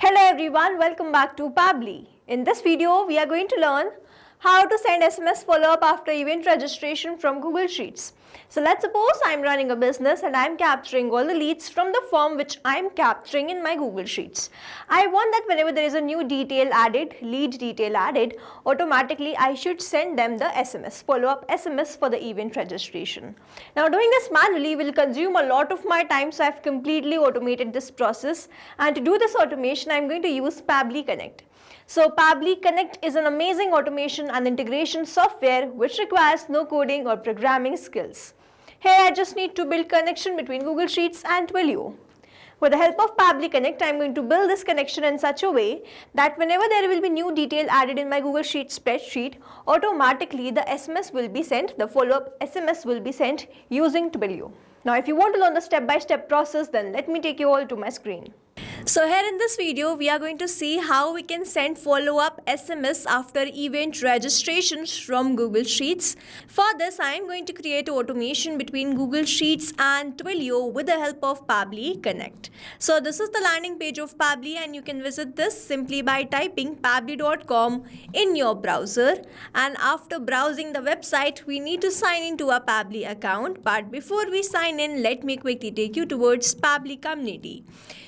Hello everyone, welcome back to Pabbly. In this video, we are going to learn how to send SMS follow-up after event registration from Google Sheets. So let's suppose I'm running a business and I'm capturing all the leads from the form which I'm capturing in my Google Sheets. I want that whenever there is a new detail added, lead detail added, automatically I should send them the SMS, follow-up SMS for the event registration. Now doing this manually will consume a lot of my time, so I've completely automated this process, and to do this automation I'm going to use Pabbly Connect. So Pabbly Connect is an amazing automation and integration software which requires no coding or programming skills. Here I just need to build connection between Google Sheets and Twilio. With the help of Pabbly Connect, I am going to build this connection in such a way that whenever there will be new detail added in my Google Sheets spreadsheet, automatically the SMS will be sent, the follow-up SMS will be sent using Twilio. Now if you want to learn the step-by-step process, then let me take you all to my screen. So here in this video, we are going to see how we can send follow-up SMS after event registrations from Google Sheets. For this, I am going to create automation between Google Sheets and Twilio with the help of Pabbly Connect. So this is the landing page of Pabbly, and you can visit this simply by typing pabbly.com in your browser. And after browsing the website, we need to sign into a Pabbly account. But before we sign in, let me quickly take you towards Pabbly community.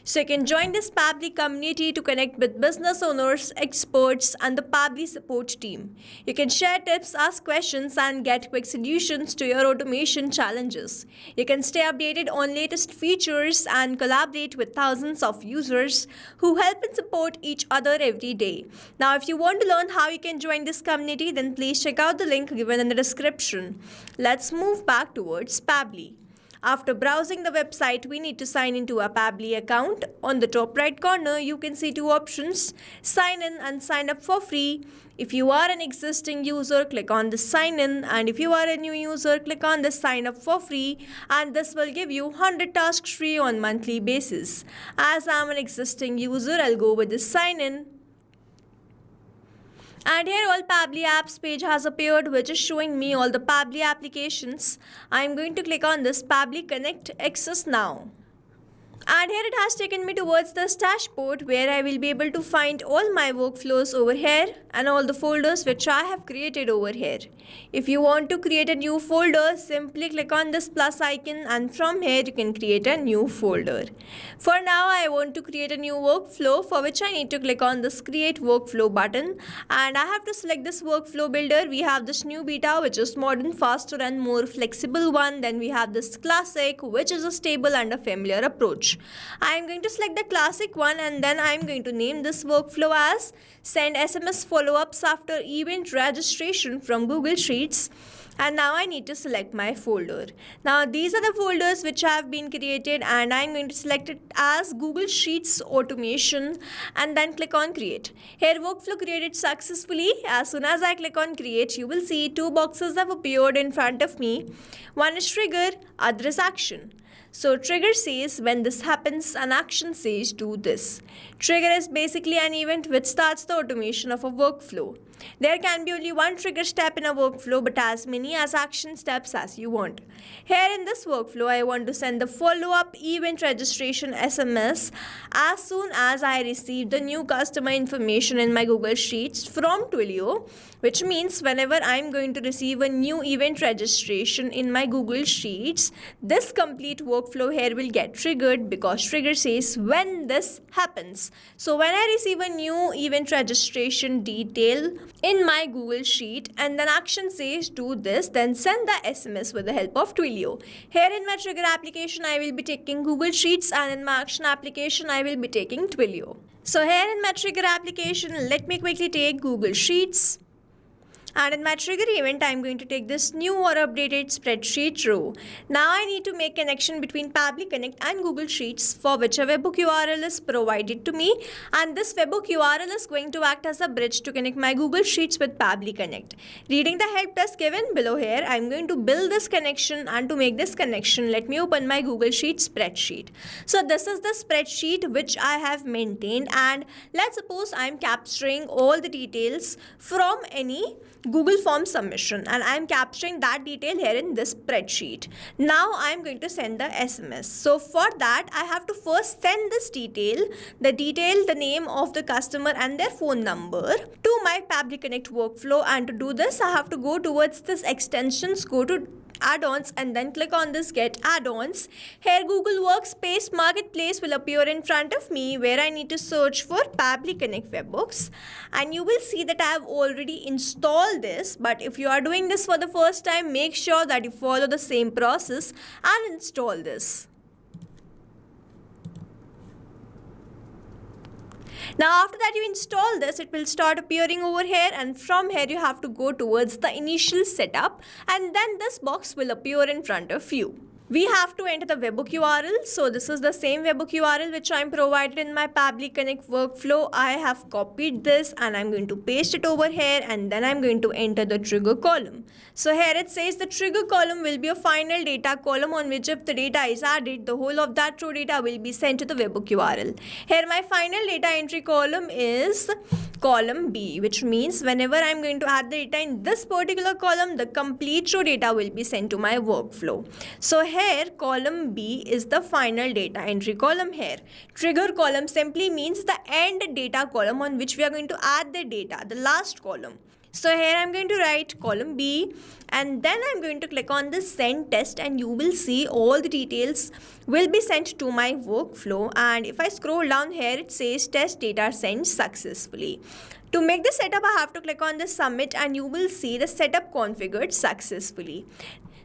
So you can join this Pabbly community to connect with business owners, experts, and the Pabbly support team. You can share tips, ask questions, and get quick solutions to your automation challenges. You can stay updated on latest features and collaborate with thousands of users who help and support each other every day. Now, if you want to learn how you can join this community, then please check out the link given in the description. Let's move back towards Pabbly. After browsing the website, we need to sign into a Pabbly account. On the top right corner, you can see two options: sign in and sign up for free. If you are an existing user, click on the sign in, and if you are a new user, click on the sign up for free, and this will give you 100 tasks free on monthly basis. As I'm an existing user, I'll go with the sign in. And here all Pabbly apps page has appeared, which is showing me all the Pabbly applications. I am going to click on this Pabbly Connect Access Now. And here it has taken me towards this dashboard where I will be able to find all my workflows over here and all the folders which I have created over here. If you want to create a new folder, simply click on this plus icon, and from here you can create a new folder. For now, I want to create a new workflow, for which I need to click on this create workflow button, and I have to select this workflow builder. We have this new beta, which is modern, faster and more flexible one. Then we have this classic, which is a stable and a familiar approach. I am going to select the classic one, and then I am going to name this workflow as send SMS follow-ups after event registration from Google Sheets. And now I need to select my folder. Now these are the folders which have been created, and I'm going to select it as Google Sheets automation and then click on create. Here workflow created successfully. As soon as I click on create, you will see two boxes have appeared in front of me. One is trigger, other is action. So trigger says when this happens, and action says do this. Trigger is basically an event which starts the automation of a workflow. There can be only one trigger step in a workflow, but as many as action steps as you want. Here in this workflow, I want to send the follow-up event registration SMS as soon as I receive the new customer information in my Google Sheets from Twilio, which means whenever I'm going to receive a new event registration in my Google Sheets, this complete workflow here will get triggered, because trigger says when this happens. So when I receive a new event registration detail in my Google Sheet and then action says do this, then send the SMS with the help of Twilio. Here in my trigger application, I will be taking Google Sheets, and in my action application, I will be taking Twilio. So here in my trigger application, let me quickly take Google Sheets. And in my trigger event, I am going to take this new or updated spreadsheet row. Now I need to make connection between Pabbly Connect and Google Sheets, for which a webhook URL is provided to me. And this webhook URL is going to act as a bridge to connect my Google Sheets with Pabbly Connect. Reading the help desk given below here, I am going to build this connection, and to make this connection, let me open my Google Sheets spreadsheet. So this is the spreadsheet which I have maintained, and let's suppose I am capturing all the details from any Google form submission, and I am capturing that detail here in this spreadsheet. Now I am going to send the SMS. So for that, I have to first send this detail, the name of the customer and their phone number to my Pabbly Connect workflow. And to do this, I have to go towards this extensions, go to add-ons, and then click on this get add-ons. Here Google Workspace Marketplace will appear in front of me, where I need to search for Pabbly Connect Webhooks, and you will see that I have already installed this. But if you are doing this for the first time, make sure that you follow the same process and install this. Now after that you install this, it will start appearing over here, and from here you have to go towards the initial setup, and then this box will appear in front of you. We have to enter the webhook URL. So this is the same webhook URL which I am provided in my Pabbly Connect workflow. I have copied this and I'm going to paste it over here, and then I'm going to enter the trigger column. So here it says the trigger column will be a final data column on which if the data is added, the whole of that raw data will be sent to the webhook URL. Here my final data entry column is column B, which means whenever I'm going to add the data in this particular column, the complete raw data will be sent to my workflow. So here column B is the final data entry column here. Trigger column simply means the end data column on which we are going to add the data, the last column. So here I'm going to write column B, and then I'm going to click on this send test, and you will see all the details will be sent to my workflow. And if I scroll down here, it says test data sent successfully. To make the setup, I have to click on the submit, and you will see the setup configured successfully.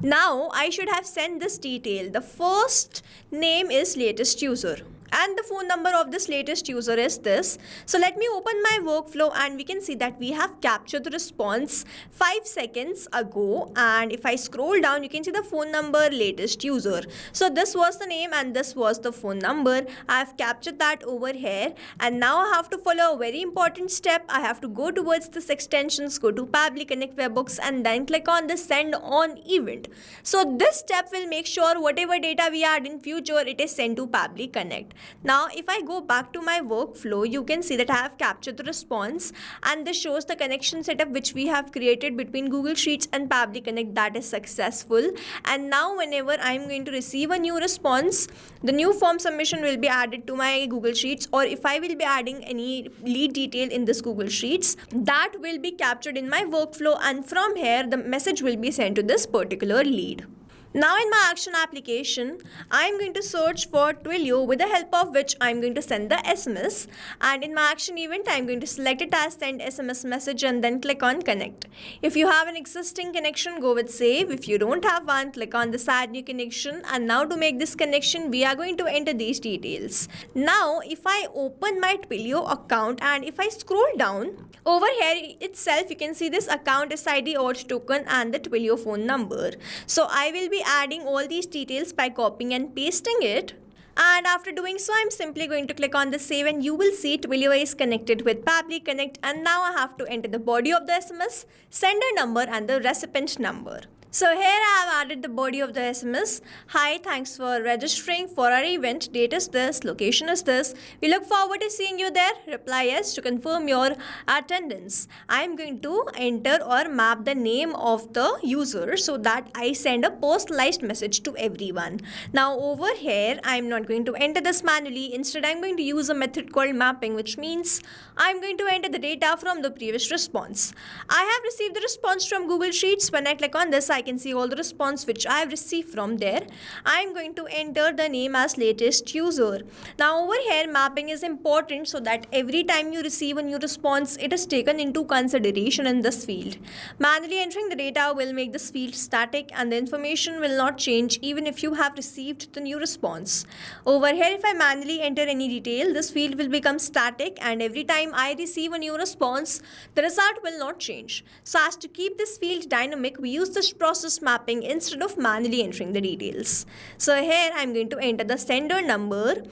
Now I should have sent this detail. The first name is latest user, and the phone number of this latest user is this. So let me open my workflow, and we can see that we have captured the response 5 seconds ago. And if I scroll down, you can see the phone number latest user. So this was the name and this was the phone number. I have captured that over here, and now I have to follow a very important step. I have to go towards this extensions, go to Pabbly Connect Webhooks, and then click on the send on event. So this step will make sure whatever data we add in future, it is sent to Pabbly Connect. Now if I go back to my workflow, you can see that I have captured the response, and this shows the connection setup which we have created between Google Sheets and Pabbly Connect, that is successful. And now whenever I am going to receive a new response, the new form submission will be added to my Google Sheets, or if I will be adding any lead detail in this Google Sheets, that will be captured in my workflow, and from here the message will be sent to this particular lead. Now in my action application, I am going to search for Twilio, with the help of which I am going to send the SMS. And in my action event, I am going to select it as send SMS message and then click on connect. If you have an existing connection, go with save. If you don't have one, click on this add new connection. And now to make this connection, we are going to enter these details. Now if I open my Twilio account and if I scroll down, over here itself you can see this account SID auth token and the Twilio phone number. So I will be adding all these details by copying and pasting it. And after doing so, I'm simply going to click on the save, and you will see Twilio is connected with Pabbly Connect. And now I have to enter the body of the SMS, sender number and the recipient number. So here I have added the body of the SMS. Hi, thanks for registering for our event. Date is this, location is this. We look forward to seeing you there. Reply yes to confirm your attendance. I am going to enter or map the name of the user so that I send a personalized message to everyone. Now over here, I am not going to enter this manually. Instead, I am going to use a method called mapping, which means I am going to enter the data from the previous response. I have received the response from Google Sheets. When I click on this, I can see all the response which I have received from there. I am going to enter the name as latest user. Now over here, mapping is important so that every time you receive a new response, it is taken into consideration in this field. Manually entering the data will make this field static, and the information will not change even if you have received the new response. Over here, if I manually enter any detail, this field will become static, and every time I receive a new response, the result will not change. So as to keep this field dynamic, we use this process mapping instead of manually entering the details. So here I am going to enter the sender number.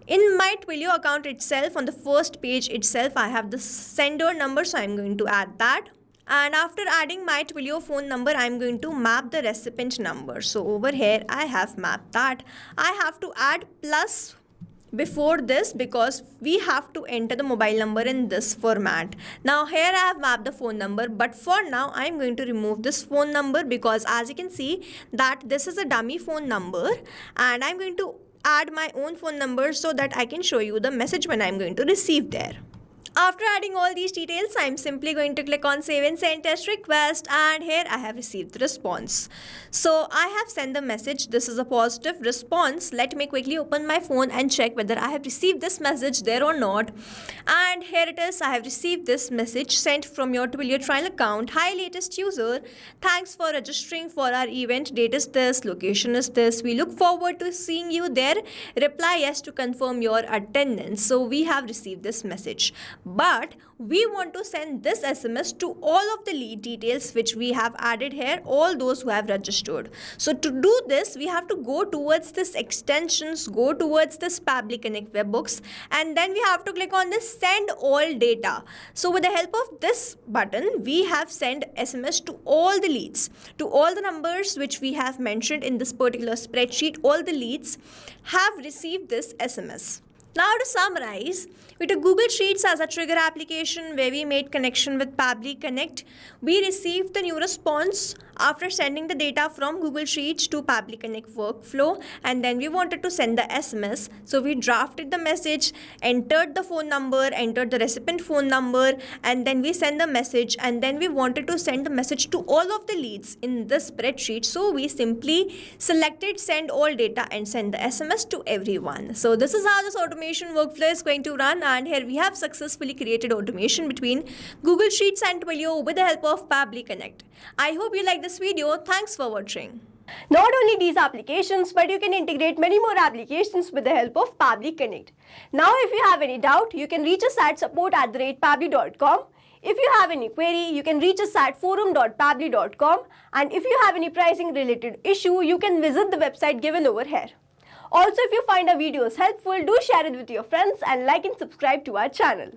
In my Twilio account itself, on the first page itself, I have the sender number, so I am going to add that. And after adding my Twilio phone number, I am going to map the recipient number. So over here, I have mapped that. I have to add plus before this because we have to enter the mobile number in this format. Now here I have mapped the phone number, but for now I am going to remove this phone number because as you can see that this is a dummy phone number, and I am going to add my own phone number so that I can show you the message when I am going to receive there. After adding all these details, I am simply going to click on save and send test request, and here I have received the response. So I have sent the message. This is a positive response. Let me quickly open my phone and check whether I have received this message there or not. And here it is. I have received this message sent from your Twilio trial account. Hi latest user. Thanks for registering for our event. Date is this. Location is this. We look forward to seeing you there. Reply yes to confirm your attendance. So we have received this message. But we want to send this SMS to all of the lead details which we have added here, all those who have registered. So to do this, we have to go towards this extensions, go towards this Pabbly Connect webhooks, and then we have to click on this send all data. So with the help of this button, we have sent SMS to all the leads, to all the numbers which we have mentioned in this particular spreadsheet. All the leads have received this SMS. Now to summarize, we took Google Sheets as a trigger application where we made connection with Pabbly Connect. We received the new response after sending the data from Google Sheets to Pabbly Connect workflow, and then we wanted to send the SMS. So we drafted the message, entered the phone number, entered the recipient phone number, and then we send the message, and then we wanted to send the message to all of the leads in this spreadsheet. So we simply selected send all data and send the SMS to everyone. So this is how this automation workflow is going to run, and here we have successfully created automation between Google Sheets and Twilio with the help of Pabbly Connect. I hope you like this video. Thanks for watching. Not only these applications, but you can integrate many more applications with the help of Pabbly Connect. Now if you have any doubt, you can reach us at support@pabbly.com. If you have any query, you can reach us at forum.pabbly.com, and if you have any pricing related issue, you can visit the website given over here. Also, if you find our videos helpful, do share it with your friends and like and subscribe to our channel.